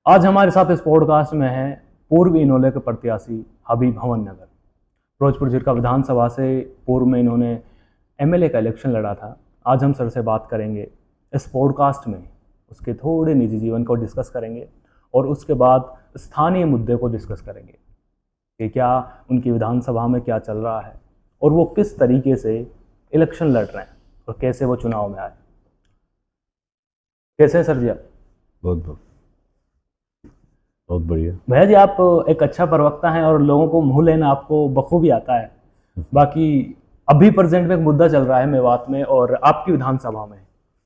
आज हमारे साथ इस पॉडकास्ट में है पूर्व इनोले के प्रत्याशी हबीब हवन नगर। फिरोजपुर जिला विधानसभा से पूर्व में इन्होंने एमएलए का इलेक्शन लड़ा था। आज हम सर से बात करेंगे इस पॉडकास्ट में, उसके थोड़े निजी जीवन को डिस्कस करेंगे और उसके बाद स्थानीय मुद्दे को डिस्कस करेंगे कि क्या उनकी विधानसभा में क्या चल रहा है और वो किस तरीके से इलेक्शन लड़ रहे हैं और कैसे वो चुनाव में आए। कैसे हैं सर जी आप? बहुत बहुत बहुत बढ़िया। भैया जी, आप एक अच्छा प्रवक्ता हैं और लोगों को मुँह लेना आपको बखूबी आता है। बाकी अभी प्रेजेंट में एक मुद्दा चल रहा है मेवात में और आपकी विधानसभा में,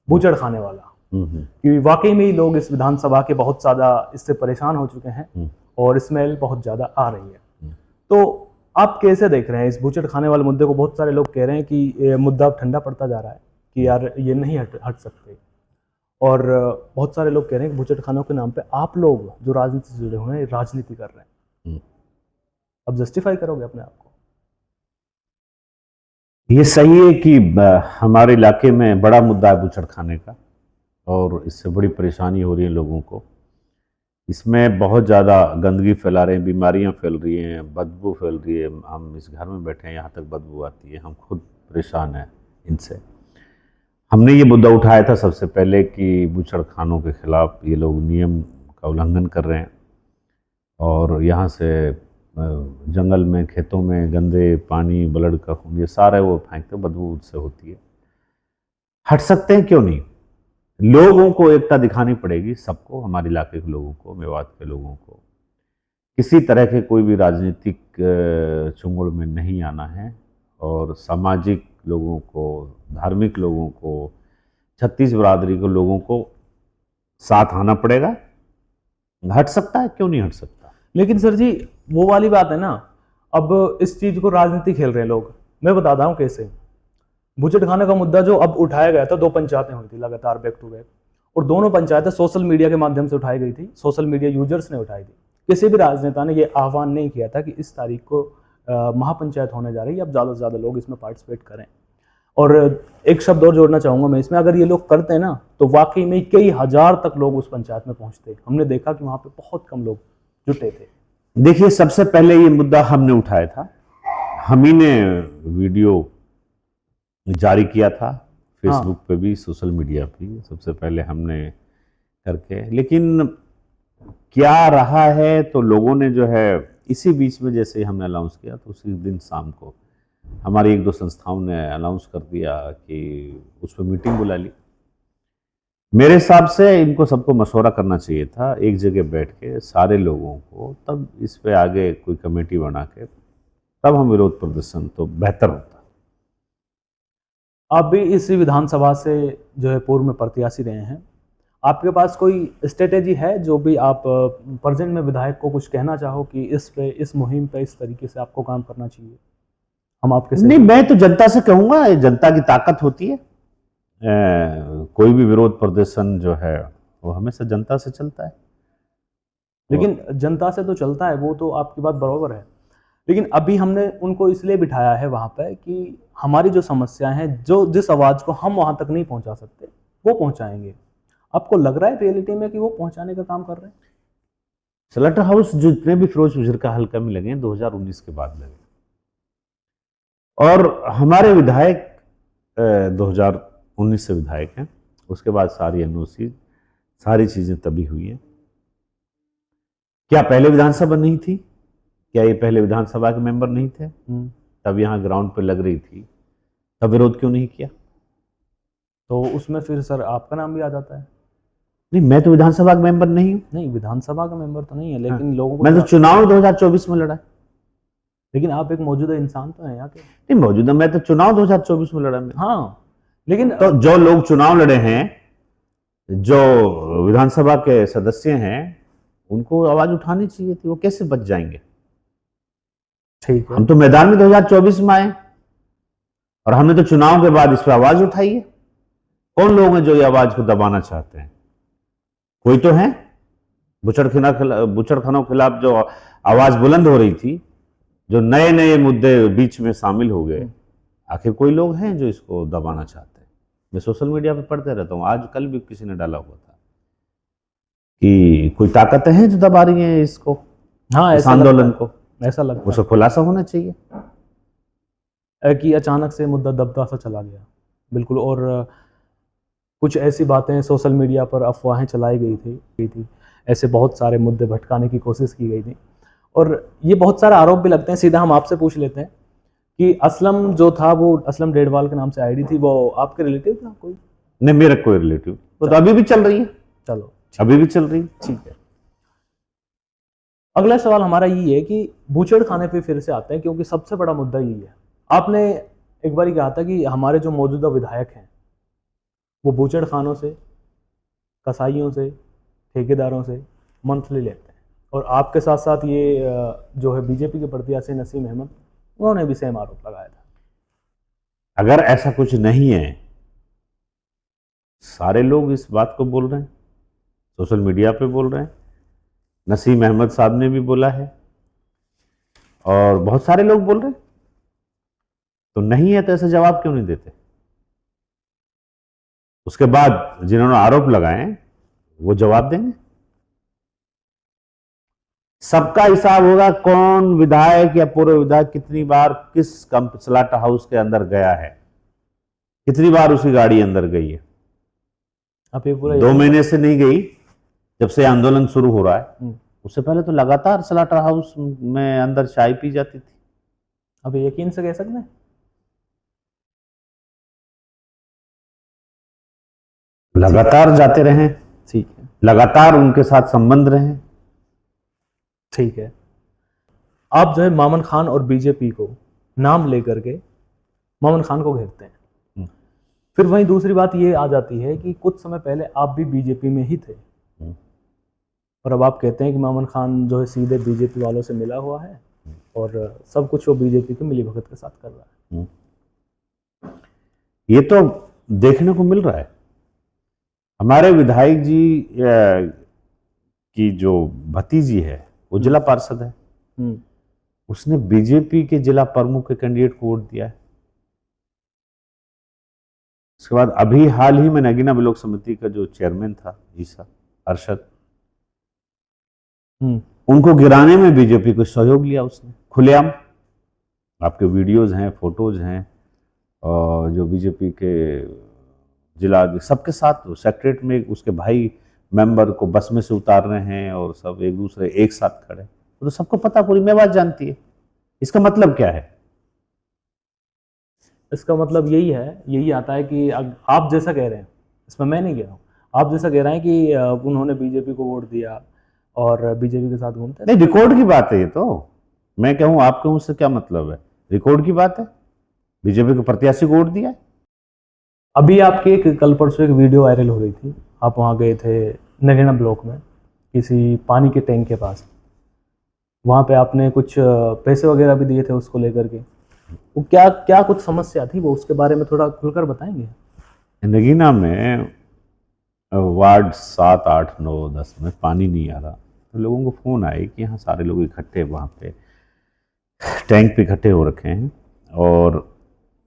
बूचड़ खाने वाला, कि वाकई में ही लोग इस विधानसभा के बहुत ज़्यादा इससे परेशान हो चुके हैं और स्मेल बहुत ज़्यादा आ रही है। तो आप कैसे देख रहे हैं इस बूचड़ खाने वाले मुद्दे को? बहुत सारे लोग कह रहे हैं कि ये मुद्दा अब ठंडा पड़ता जा रहा है, कि यार ये नहीं हट सकते। और बहुत सारे लोग कह रहे हैं कि बूचड़ खानों के नाम पे आप लोग जो राजनीति से जुड़े हुए हैं राजनीति कर रहे हैं। अब जस्टिफाई करोगे अपने आप को? ये सही है कि हमारे इलाके में बड़ा मुद्दा है बूचड़ खाने का और इससे बड़ी परेशानी हो रही है लोगों को। इसमें बहुत ज़्यादा गंदगी फैला रहे हैं, बीमारियां फैल रही हैं, बदबू फैल रही है। हम इस घर में बैठे हैं, यहाँ तक बदबू आती है, हम खुद परेशान हैं इनसे। हमने ये मुद्दा उठाया था सबसे पहले कि बूचड़ खानों के खिलाफ ये लोग नियम का उल्लंघन कर रहे हैं और यहाँ से जंगल में, खेतों में गंदे पानी, ब्लड का खून, ये सारा वो फेंकते, बदबू उससे होती है। हट सकते हैं क्यों नहीं? लोगों को एकता दिखानी पड़ेगी, सबको, हमारे इलाके के लोगों को, मेवात के लोगों को। किसी तरह के कोई भी राजनीतिक चुंगल में नहीं आना है और सामाजिक लोगों को, धार्मिक लोगों को, छत्तीस बिरादरी के लोगों को साथ आना पड़ेगा। हट सकता है, क्यों नहीं हट सकता? लेकिन सर जी, वो वाली बात है ना, अब इस चीज को राजनीति खेल रहे हैं लोग। मैं बताता हूँ कैसे। बूचड़ खाने का मुद्दा जो अब उठाया गया था, 2 पंचायतें हुई थी लगातार बैक टू बैक, और दोनों पंचायतें सोशल मीडिया के माध्यम से उठाई गई थी, सोशल मीडिया यूजर्स ने उठाई थी। किसी भी राजनेता ने यह आह्वान नहीं किया था कि इस तारीख को महापंचायत होने जा रही है, अब ज़्यादा से ज़्यादा लोग इसमें पार्टिसिपेट करें। और एक शब्द और जोड़ना चाहूंगा मैं इसमें, अगर ये लोग करते हैं ना तो वाकई में कई हजार तक लोग उस पंचायत में पहुंचते। हमने देखा कि वहां पे बहुत कम लोग जुटे थे। देखिए, सबसे पहले ये मुद्दा हमने उठाया था, हम ही ने वीडियो जारी किया था, फेसबुक पे भी, सोशल मीडिया पे भी, सबसे पहले हमने करके। लेकिन क्या रहा है, तो लोगों ने जो है इसी बीच में, जैसे ही हमने अनाउंस किया तो उसी दिन शाम को हमारी एक दो संस्थाओं ने अनाउंस कर दिया कि उस पर मीटिंग बुला ली। मेरे हिसाब से इनको सबको मशवरा करना चाहिए था, एक जगह बैठ के सारे लोगों को, तब इस पे आगे कोई कमेटी बना के तब हम विरोध प्रदर्शन, तो बेहतर होता। आप भी इसी विधानसभा से जो है पूर्व में प्रत्याशी रहे हैं, आपके पास कोई स्ट्रेटेजी है जो भी आप प्रेजेंट में विधायक को कुछ कहना चाहो कि इस पे, इस मुहिम पे इस तरीके से आपको काम करना चाहिए? हम आपके नहीं, मैं तो जनता से कहूंगा, जनता की ताकत होती है। कोई भी विरोध प्रदर्शन जो है वो हमेशा जनता से चलता है। लेकिन जनता से तो चलता है, वो तो आपकी बात बराबर है। लेकिन अभी हमने उनको इसलिए बिठाया है वहाँ पे कि हमारी जो समस्याएं हैं, जो जिस आवाज़ को हम वहाँ तक नहीं पहुँचा सकते, वो पहुँचाएंगे। आपको लग रहा है रियलिटी में कि वो पहुँचाने का काम कर रहे हैं? स्लटर हाउस जितने भी फिरोजपुर जिला हल्का में लगे हैं 2019 के बाद लगे, और हमारे विधायक 2019 से विधायक हैं। उसके बाद सारी एनओसी, सारी चीजें तभी हुई हैं। क्या पहले विधानसभा नहीं थी? क्या ये पहले विधानसभा के मेंबर नहीं थे? तब यहाँ ग्राउंड पे लग रही थी, तब विरोध क्यों नहीं किया? तो उसमें फिर सर आपका नाम भी आ जाता है। नहीं, मैं तो विधानसभा का मेंबर नहीं हूँ। नहीं, विधानसभा का मेंबर तो नहीं है, लेकिन हाँ, लोगों को मैं तो चुनाव 2024 में लड़ा। लेकिन आप एक मौजूदा इंसान तो हैं यहाँ के। नहीं मौजूदा, मैं तो चुनाव 2024 में लड़ा। मैं हाँ, लेकिन तो जो लोग चुनाव लड़े हैं, जो विधानसभा के सदस्य हैं, उनको आवाज उठानी चाहिए थी। वो कैसे बच जाएंगे? ठीक है। हम तो मैदान में 2024 में आए और हमने तो चुनाव के बाद इस पर आवाज उठाई है। कौन लोग हैं जो ये आवाज को दबाना चाहते हैं? कोई तो है। बुचड़खानों के खिलाफ जो आवाज बुलंद हो रही थी, जो नए नए मुद्दे बीच में शामिल हो गए, आखिर कोई लोग हैं जो इसको दबाना चाहते हैं। मैं सोशल मीडिया पे पढ़ते रहता हूँ, आज कल भी किसी ने डाला हुआ था। कि कोई ताकतें हैं जो दबा रही हैं इसको, हाँ इस ऐसा आंदोलन लगता को, है, ऐसा लगता उसका खुलासा होना चाहिए। है कि अचानक से मुद्दा दबता सा चला गया। बिल्कुल। और कुछ ऐसी बातें सोशल मीडिया पर अफवाहें चलाई गई थी, ऐसे बहुत सारे मुद्दे भटकाने की कोशिश की गई थी। और ये बहुत सारे आरोप भी लगते हैं। सीधा हम आपसे पूछ लेते हैं कि असलम जो था, वो असलम डेडवाल के नाम से आईडी थी, वो आपके रिलेटिव था कोई? नहीं, मेरा कोई रिलेटिव, वो तो अभी भी चल रही है। चलो अभी भी चल रही है। ठीक है। अगला सवाल हमारा ये है कि बूचड़ खाने पे फिर से आते हैं, क्योंकि सबसे बड़ा मुद्दा यही है। आपने एक बार कहा था कि हमारे जो मौजूदा विधायक हैं वो बूचड़ खानों से, कसाईयों से, ठेकेदारों से मंथली लेते हैं। और आपके साथ साथ ये जो है बीजेपी के प्रत्याशी नसीम अहमद, उन्होंने भी सेम आरोप लगाया था। अगर ऐसा कुछ नहीं है, सारे लोग इस बात को बोल रहे हैं, सोशल मीडिया पे बोल रहे हैं, नसीम अहमद साहब ने भी बोला है और बहुत सारे लोग बोल रहे हैं। तो नहीं है तो ऐसा जवाब क्यों नहीं देते? उसके बाद जिन्होंने आरोप लगाए वो जवाब देंगे। सबका हिसाब होगा, कौन विधायक या पूर्व विधायक कितनी बार किस स्लाटर हाउस के अंदर गया है, कितनी बार उसकी गाड़ी अंदर गई है। आप ये पूरा 2 महीने से नहीं गई, जब से आंदोलन शुरू हो रहा है। उससे पहले तो लगातार स्लाटर हाउस में अंदर चाय पी जाती थी। अब यकीन से कह सकते हैं? लगातार जाते रहे, ठीक है, लगातार उनके साथ संबंध रहे। ठीक है। आप जो है मामन खान और बीजेपी को नाम लेकर के मामन खान को घेरते हैं। फिर वहीं दूसरी बात ये आ जाती है कि कुछ समय पहले आप भी बीजेपी में ही थे, और अब आप कहते हैं कि मामन खान जो है सीधे बीजेपी वालों से मिला हुआ है और सब कुछ वो बीजेपी के मिलीभगत के साथ कर रहा है। ये तो देखने को मिल रहा है। हमारे विधायक जी की जो भतीजी है वो जिला पार्षद है, उसने बीजेपी के जिला प्रमुख के कैंडिडेट को वोट दिया है। उसके बाद अभी हाल ही में नगीना ब्लॉक समिति का जो चेयरमैन था ईसा अरशद, उनको गिराने में बीजेपी को सहयोग लिया उसने खुलेआम। आपके वीडियोज हैं, फोटोज हैं, और जो बीजेपी के जिला सबके साथ सेक्रेटरीट में उसके भाई मेंबर को बस में से उतार रहे हैं और सब एक दूसरे एक साथ खड़े, तो सबको पता, पूरी मेवात जानती है। इसका मतलब क्या है? इसका मतलब यही आता है कि आप जैसा कह रहे हैं, इसमें मैं नहीं कह रहा हूँ, आप जैसा कह रहे हैं कि उन्होंने बीजेपी को वोट दिया और बीजेपी के साथ घूमते हैं। नहीं, रिकॉर्ड की बात है ये तो। मैं कहूँ आप कहूँ उससे क्या मतलब है? रिकॉर्ड की बात है, बीजेपी के प्रत्याशी को वोट दिया है। अभी आपकी एक कल परसों एक वीडियो वायरल हो रही थी, आप वहाँ गए थे नगीना ब्लॉक में किसी पानी के टैंक के पास, वहाँ पे आपने कुछ पैसे वगैरह भी दिए थे उसको लेकर के। वो क्या क्या कुछ समस्या थी, वो उसके बारे में थोड़ा खुलकर बताएंगे? नगीना में वार्ड 7, 8, 9, 10 में पानी नहीं आ रहा, तो लोगों को फ़ोन आए कि यहाँ सारे लोग इकट्ठे वहाँ पे टैंक पे इकट्ठे हो रखे हैं। और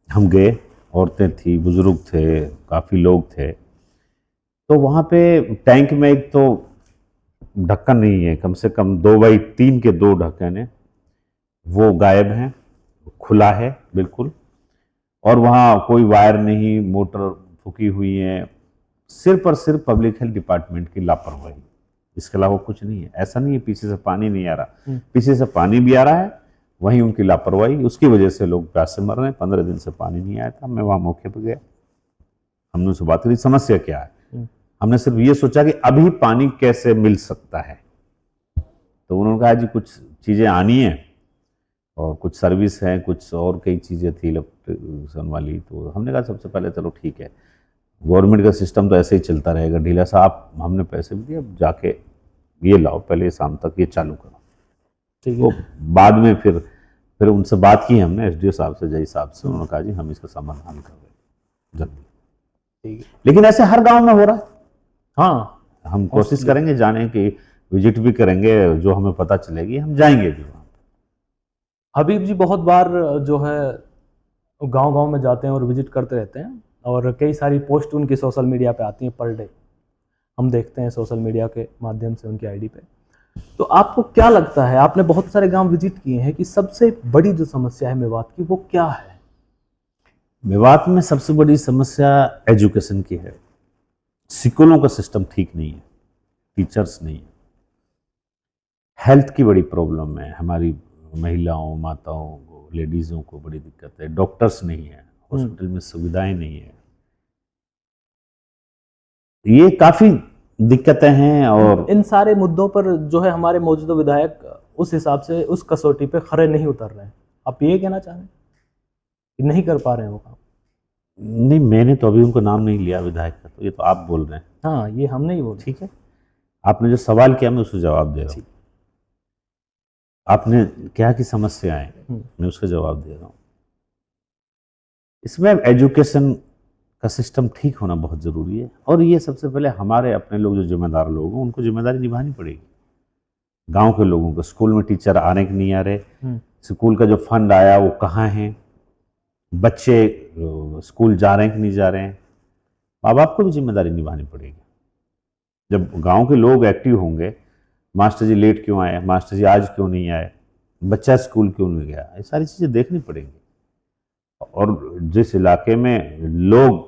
हम गए, औरतें थी, बुजुर्ग थे, काफ़ी लोग थे। तो वहाँ पे टैंक में एक तो ढक्कन नहीं है, कम से कम 2x3 के 2 ढक्कन है, वो गायब हैं, खुला है बिल्कुल। और वहाँ कोई वायर नहीं, मोटर फूकी हुई है, सिर्फ और सिर्फ पब्लिक हेल्थ डिपार्टमेंट की लापरवाही, इसके अलावा कुछ नहीं है। ऐसा नहीं है पीछे से पानी नहीं आ रहा, पीछे से पानी भी आ रहा है, वहीं उनकी लापरवाही, उसकी वजह से लोग प्यास से मर रहे हैं। 15 दिन से पानी नहीं आया था। मैं वहाँ मौके पर गया, हमने उससे बात करी, समस्या क्या है। हमने सिर्फ ये सोचा कि अभी पानी कैसे मिल सकता है। तो उन्होंने कहा जी कुछ चीज़ें आनी है और कुछ सर्विस है, कुछ और कई चीज़ें थी इलेक्ट्रिशन वाली। तो हमने कहा सबसे पहले चलो ठीक है, गवर्नमेंट का सिस्टम तो ऐसे ही चलता रहेगा ढीला सा, आप हमने पैसे भी दिए, अब जाके ये लाओ, पहले शाम तक ये चालू करो। ठीक है। तो बाद में फिर उनसे बात की हमने, एसडीओ साहब से, जय साहब से। उन्होंने कहा जी हम इसका समाधान कर रहे हैं जल्दी। ठीक है। लेकिन ऐसे हर गांव में हो रहा है। हाँ, हम कोशिश करेंगे जाने की, विजिट भी करेंगे, जो हमें पता चलेगी हम जाएंगे भी वहाँ। हबीब जी बहुत बार जो है गांव-गांव में जाते हैं और विजिट करते रहते हैं, और कई सारी पोस्ट उनकी सोशल मीडिया पे आती हैं पर डे। हम देखते हैं सोशल मीडिया के माध्यम से उनकी आईडी पे। तो आपको क्या लगता है, आपने बहुत सारे गांव विजिट किए हैं, कि सबसे बड़ी जो समस्या है मेवात की वो क्या है? मेवात में सबसे बड़ी समस्या एजुकेशन की है। स्कूलों का सिस्टम ठीक नहीं है, टीचर्स नहीं है, हेल्थ की बड़ी प्रॉब्लम है। हमारी महिलाओं, माताओं को, लेडीज़ों को बड़ी दिक्कत है। डॉक्टर्स नहीं है, हॉस्पिटल में सुविधाएं नहीं है, ये काफ़ी दिक्कतें हैं। और इन सारे मुद्दों पर जो है हमारे मौजूदा विधायक उस हिसाब से उस कसौटी पे खरे नहीं उतर रहे हैं। आप ये कहना चाह रहे हैं कि नहीं कर पा रहे हैं वो काम? नहीं, मैंने तो अभी उनको नाम नहीं लिया विधायक का, तो ये तो आप बोल रहे हैं। हाँ, ये हम नहीं बोल। ठीक है, आपने जो सवाल किया मैं उसको जवाब दे रहा हूँ। आपने क्या की समस्याएं, मैं उसका जवाब दे रहा हूँ। इसमें एजुकेशन का सिस्टम ठीक होना बहुत ज़रूरी है, और ये सबसे पहले हमारे अपने लोग जो जिम्मेदार लोग हैं उनको जिम्मेदारी निभानी पड़ेगी। गांव के लोगों को, स्कूल में टीचर आने के नहीं आ रहे, स्कूल का जो फंड आया वो कहाँ है, बच्चे स्कूल जा रहे हैं कि नहीं जा रहे हैं, माँ बाप को भी जिम्मेदारी निभानी पड़ेगी। जब गांव के लोग एक्टिव होंगे, मास्टर जी लेट क्यों आए, मास्टर जी आज क्यों नहीं आए, बच्चा स्कूल क्यों नहीं गया, ये सारी चीज़ें देखनी पड़ेंगी। और जिस इलाके में लोग,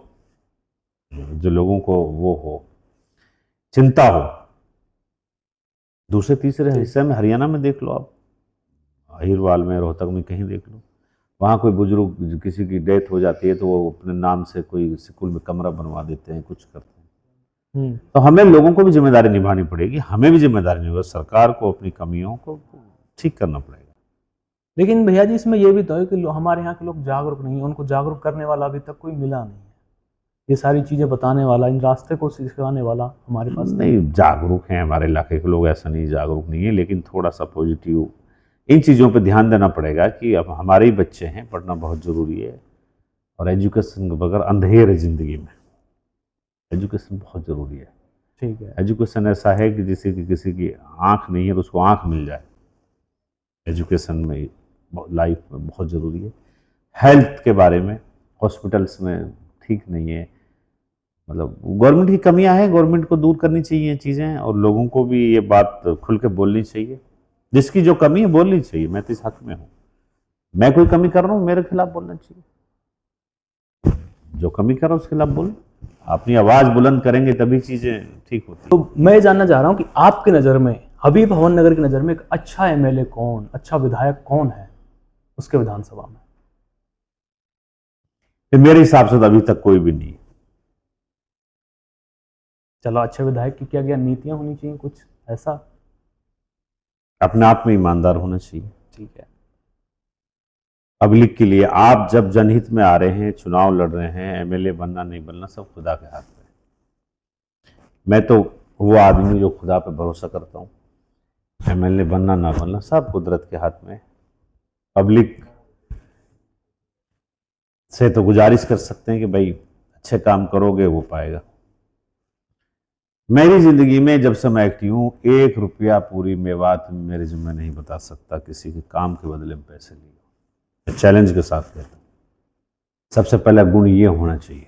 जो लोगों को वो हो, चिंता हो, दूसरे तीसरे हिस्से में, हरियाणा में देख लो आप, अहिरवाल में, रोहतक में, कहीं देख लो, वहाँ कोई बुजुर्ग किसी की डेथ हो जाती है तो वो अपने नाम से कोई स्कूल में कमरा बनवा देते हैं, कुछ करते हैं। तो हमें लोगों को भी जिम्मेदारी निभानी पड़ेगी, हमें भी जिम्मेदारी निभानी, सरकार को अपनी कमियों को ठीक करना पड़ेगा। लेकिन भैया जी इसमें यह भी तो है कि हमारे यहाँ के लोग जागरूक नहीं है, उनको जागरूक करने वाला अभी तक कोई मिला नहीं है। ये सारी चीज़ें बताने वाला, इन रास्ते को सिखाने वाला हमारे पास नहीं। जागरूक हैं हमारे इलाके के लोग, ऐसा नहीं जागरूक नहीं है, लेकिन थोड़ा सा पॉजिटिव इन चीज़ों पे ध्यान देना पड़ेगा कि अब हमारे ही बच्चे हैं, पढ़ना बहुत ज़रूरी है। और एजुकेशन के बगैर अंधेर है ज़िंदगी में, एजुकेशन बहुत ज़रूरी है। ठीक है, एजुकेशन ऐसा है कि जैसे कि किसी की आँख नहीं है तो उसको आँख मिल जाए। एजुकेशन में लाइफ में बहुत ज़रूरी है। हेल्थ के बारे में हॉस्पिटल्स में ठीक नहीं है, मतलब गवर्नमेंट की कमियां हैं, गवर्नमेंट को दूर करनी चाहिए चीज़ें, और लोगों को भी ये बात खुल के बोलनी चाहिए। जिसकी जो कमी है बोलनी चाहिए, मैं तो इस हक में हूँ। मैं कोई कमी कर रहा हूँ, मेरे खिलाफ बोलना चाहिए। जो कमी कर रहा हूँ उसके खिलाफ बोलो, अपनी आवाज़ बुलंद करेंगे तभी चीज़ें ठीक होती। तो मैं ये जानना चाह रहा हूँ कि आपकी नज़र में, हबीब हवन नगर की नज़र में एक अच्छा एमएलए कौन, अच्छा विधायक कौन है उसके विधानसभा में? मेरे हिसाब से तो अभी तक कोई भी नहीं। चलो, अच्छे विधायक की क्या क्या नीतियां होनी चाहिए, कुछ ऐसा? अपने आप में ईमानदार होना चाहिए। ठीक है। पब्लिक के लिए आप जब जनहित में आ रहे हैं, चुनाव लड़ रहे हैं, एमएलए बनना नहीं बनना सब खुदा के हाथ में। मैं तो वो आदमी जो खुदा पे भरोसा करता हूँ, एमएलए बनना ना बनना सब कुदरत के हाथ में। पब्लिक से तो गुजारिश कर सकते हैं कि भाई अच्छे काम करोगे वो पाएगा। मेरी ज़िंदगी में जब से मैं एक्टिव हूँ, 1 रुपया पूरी मेवात में मेरे जिम्मे नहीं बता सकता किसी के काम के बदले में पैसे लिए। मैं चैलेंज के साथ कहता हूँ, सबसे पहला गुण ये होना चाहिए।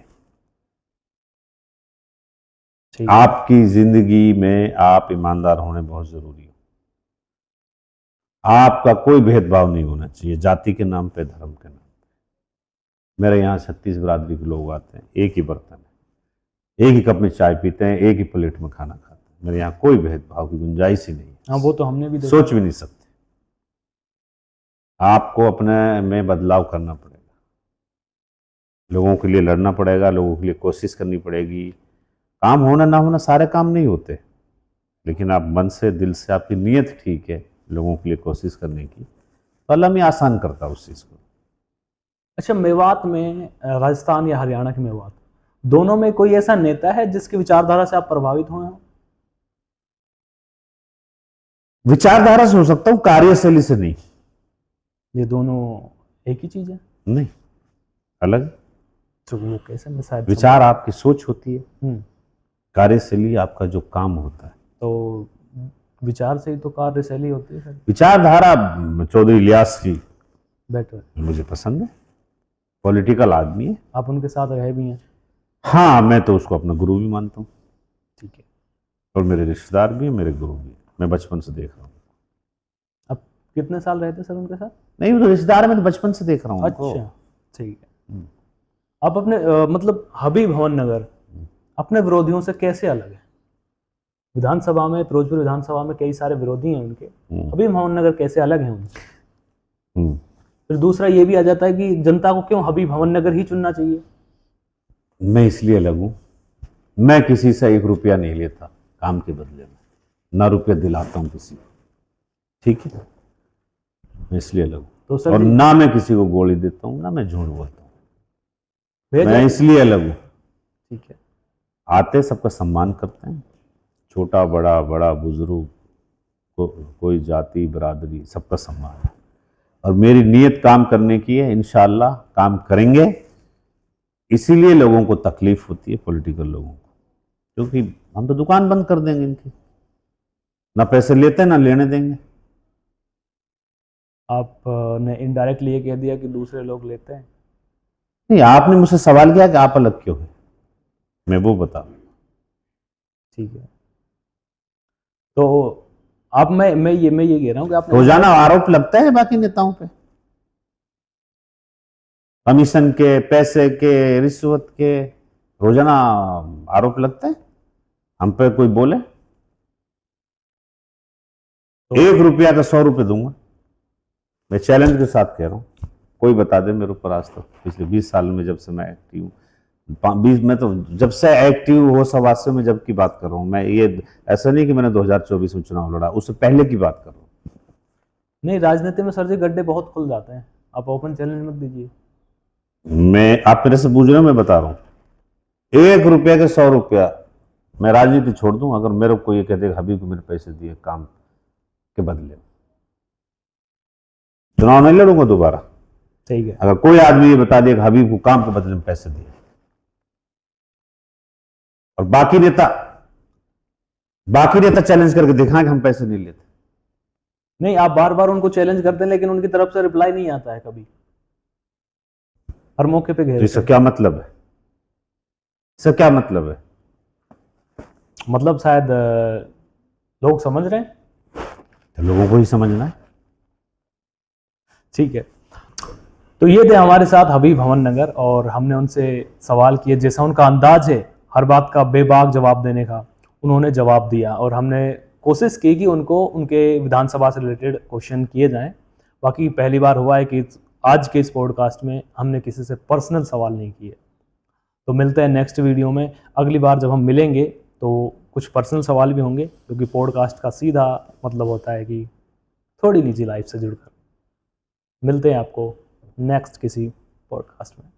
आपकी ज़िंदगी में आप ईमानदार होने बहुत ज़रूरी है। आपका कोई भेदभाव नहीं होना चाहिए, जाति के नाम पे, धर्म के नाम पे। मेरे यहाँ 36 बिरादरी के लोग आते हैं, एक ही बर्तन है, एक ही कप में चाय पीते हैं, एक ही प्लेट में खाना खाते हैं। मेरे यहाँ कोई भेदभाव की गुंजाइश ही नहीं है। हाँ, वो तो हमने भी देखा। सोच भी नहीं सकते। आपको अपने में बदलाव करना पड़ेगा, लोगों के लिए लड़ना पड़ेगा, लोगों के लिए कोशिश करनी पड़ेगी। काम होना ना होना सारे काम नहीं होते, लेकिन आप मन से, दिल से, आपकी नीयत ठीक है लोगों के लिए कोशिश करने की, तो अल्लाह में आसान करता है उस चीज़ को। अच्छा, मेवात में, राजस्थान या हरियाणा के मेवात, दोनों में कोई ऐसा नेता है जिसकी विचारधारा से आप प्रभावित हुए हो? विचारधारा से हो सकता हूँ, कार्यशैली से नहीं। ये दोनों एक ही चीज है? नहीं, अलग। तो वो कैसे? मैं शायद विचार आपकी सोच होती है, कार्यशैली आपका जो काम होता है। तो विचार से ही तो कार्यशैली होती है सर। विचारधारा चौधरी इलियास की बेटर, मुझे पसंद है, पॉलिटिकल आदमी है। आप उनके साथ रहे भी हैं? हाँ, मैं तो उसको अपना गुरु भी मानता हूँ। ठीक है। और मेरे रिश्तेदार भी हैं, मेरे गुरु भी हैं। मैं बचपन से देख रहा हूँ। अब कितने साल रहे थे सर उनके साथ? नहीं, वो तो रिश्तेदार, मैं तो बचपन से देख रहा हूँ उनको। अच्छा, ठीक है। आप अपने मतलब हबीब भवन नगर अपने विरोधियों से कैसे अलग है? विधानसभा में, फिरोजपुर विधानसभा में कई सारे विरोधी हैं उनके, हबीब भवन नगर कैसे अलग है उनसे? फिर दूसरा ये भी आ जाता है कि जनता को क्यों हबीब भवन नगर ही चुनना चाहिए? मैं इसलिए अलग हूँ, मैं किसी से 1 रुपया नहीं लेता काम के बदले में, ना रुपया दिलाता हूँ किसी को, ठीक है? मैं इसलिए अलग हूँ। तो सर और ना मैं किसी को गोली देता हूँ, ना मैं झूठ बोलता हूँ, मैं इसलिए अलग हूँ। ठीक है। आते सबका सम्मान करते हैं, छोटा बड़ा, बड़ा बुजुर्ग, कोई जाति बिरादरी, सबका सम्मान है। और मेरी नीयत काम करने की है, इंशाअल्लाह काम करेंगे। इसीलिए लोगों को तकलीफ होती है, पॉलिटिकल लोगों को, क्योंकि हम तो दुकान बंद कर देंगे इनकी, ना पैसे लेते ना लेने देंगे। आपने इनडायरेक्टली ये कह दिया कि दूसरे लोग लेते हैं। नहीं, आपने मुझसे सवाल किया कि आप अलग क्यों है, मैं वो बता। ठीक है। तो आप मैं ये कह रहा हूँ कि आप रोजाना आरोप लगता है बाकी नेताओं पे, कमीशन के, पैसे के, रिश्वत के, रोजाना आरोप लगते हैं। हम पे कोई बोले तो 1 रुपया का 100 रुपये दूंगा, मैं चैलेंज के साथ कह रहा हूँ। कोई बता दे मेरे ऊपर आज तक पिछले 20 साल में, जब से मैं एक्टिव हूँ, 20 में तो जब से एक्टिव हो सवास्य में, जब की बात कर रहा हूँ मैं, ये ऐसा नहीं कि मैंने 2024 में चुनाव लड़ा, उससे पहले की बात कर रहा हूँ। नहीं, राजनीति में सर जी गड्ढे बहुत खुल जाते हैं, आप ओपन चैलेंज मत दीजिए। मैं, आप मेरे से पूछ रहे हो, मैं बता रहा हूँ, 1 रुपया के 100 रुपया मैं राजनीति छोड़ दूं अगर मेरे को ये कहते हबीब को मेरे पैसे दिए काम के बदले, चुनाव नहीं लड़ूंगा दोबारा। ठीक है। अगर कोई आदमी ये बता दिया कि हबीब को काम के बदले में पैसे दिए, और बाकी नेता चैलेंज करके दिखाएं कि हम पैसे नहीं लेते। नहीं, आप बार बार उनको चैलेंज करते हैं लेकिन उनकी तरफ से रिप्लाई नहीं आता है कभी, हर मौके पे तो घेरते इसका हैं। क्या मतलब है? इसका क्या मतलब है? मतलब शायद लोग समझ रहे हैं। तो लोगों को ही समझना है। ठीक है। तो ये थे हमारे साथ हबीब भवन नगर, और हमने उनसे सवाल किए, जैसा उनका अंदाज है हर बात का बेबाक जवाब देने का, उन्होंने जवाब दिया, और हमने कोशिश की कि उनको उनके विधानसभा से रिलेटेड क्वेश्चन किए जाएं। बाकी पहली बार हुआ है कि आज के इस पॉडकास्ट में हमने किसी से पर्सनल सवाल नहीं किए। तो मिलते हैं नेक्स्ट वीडियो में। अगली बार जब हम मिलेंगे तो कुछ पर्सनल सवाल भी होंगे, क्योंकि पॉडकास्ट का सीधा मतलब होता है कि थोड़ी निजी लाइफ से जुड़कर। मिलते हैं आपको नेक्स्ट किसी पॉडकास्ट में।